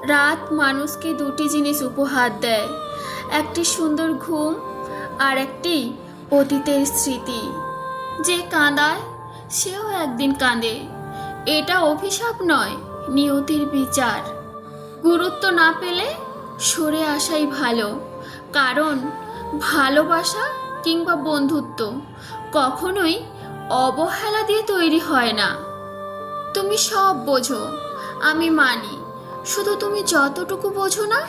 রাত মানুষকে দুটি জিনিস উপহার দেয়, একটি সুন্দর ঘুম আর একটি অতীতের স্মৃতি। যে কাঁদায় সেও একদিন কাঁদে, এটা অভিশাপ নয়, নিয়তির বিচার। গুরুত্ব না পেলে সরে আসাই ভালো, কারণ ভালোবাসা কিংবা বন্ধুত্ব কখনোই অবহেলা দিয়ে তৈরি হয় না। তুমি সব বোঝো, আমি মানি, শুধু তুমি যতটুকু বোঝো না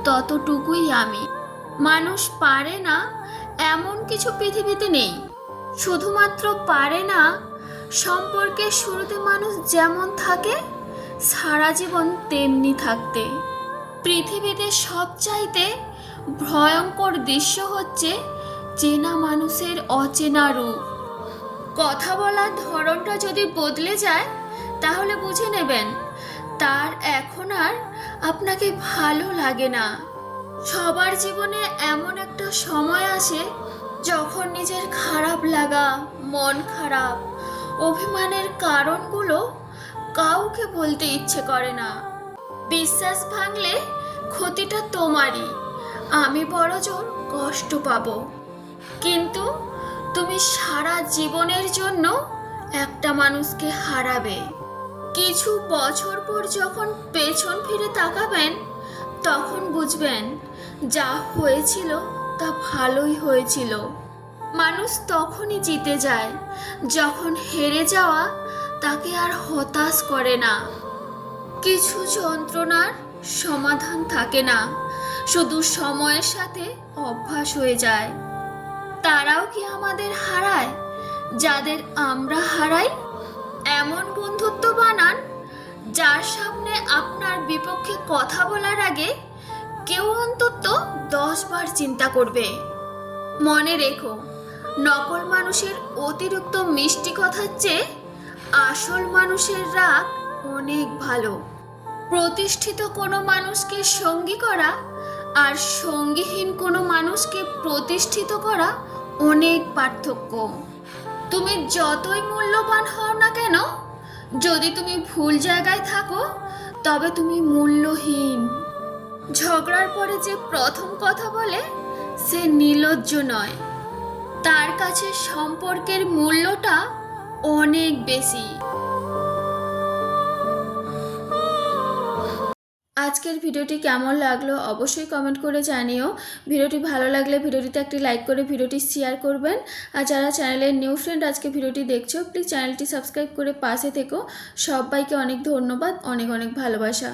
ততটুকুই আমি। মানুষ পারে না এমন কিছু পৃথিবীতে নেই, শুধুমাত্র পারে না সম্পর্কের শুরুতে মানুষ যেমন থাকে সারা জীবন তেমনি থাকতে। পৃথিবীতে সবচাইতে ভয়ঙ্কর দৃশ্য হচ্ছে চেনা মানুষের অচেনা রূপ। কথা বলার ধরনটা যদি বদলে যায় তাহলে বুঝে নেবেন তার এখন আর আপনাকে ভালো লাগে না। সবার জীবনে এমন একটা সময় আসে যখন নিজের খারাপ লাগা, মন খারাপ, অভিমানের কারণগুলো কাউকে বলতে ইচ্ছে করে না। বিশ্বাস ভাঙলে ক্ষতিটা তোমারই, আমি বড়জোর কষ্ট পাবো। কিন্তু তুমি সারা জীবনের জন্য একটা মানুষকে হারাবে। কিছু বছর পর যখন পেছন ফিরে তাকাবেন তখন বুঝবেন যা হয়েছিল তা ভালোই হয়েছিল। মানুষ তখনই জিতে যায় যখন হেরে যাওয়া তাকে আর হতাশ করে না। কিছু যন্ত্রণার সমাধান থাকে না, শুধু সময়ের সাথে অভ্যাস হয়ে যায়। তারাও কি আমাদের হারায় যাদের আমরা হারাই? এমন বন্ধুত্ব বানান যার সামনে আপনার বিপক্ষে কথা বলার আগে কেউ অন্তত 10 বার চিন্তা করবে। মনে রেখো, নকল মানুষের অতিরিক্ত মিষ্টি কথার চেয়ে আসল মানুষের রাগ অনেক ভালো। প্রতিষ্ঠিত কোনো মানুষকে সঙ্গী করা আর সঙ্গীহীন কোনো মানুষকে প্রতিষ্ঠিত করা অনেক পার্থক্য। তুমি যতই মূল্যবান হও না কেন, যদি তুমি ভুল জায়গায় থাকো তবে তুমি মূল্যহীন। ঝগড়ার পরে যে প্রথম কথা বলে সে নির্লজ্জ নয়, তার কাছে সম্পর্কের মূল্যটা অনেক বেশি। আজকের ভিডিওটি কেমন লাগলো অবশ্যই কমেন্ট করে জানিও। ভিডিওটি ভালো লাগলে ভিডিওটিতে একটি লাইক করে ভিডিওটি শেয়ার করবেন। আর যারা চ্যানেলের নিউ ফ্রেন্ড আজকে ভিডিওটি দেখছো, প্লিজ চ্যানেলটি সাবস্ক্রাইব করে পাশে থেকো। সবাইকে অনেক ধন্যবাদ, অনেক অনেক ভালোবাসা।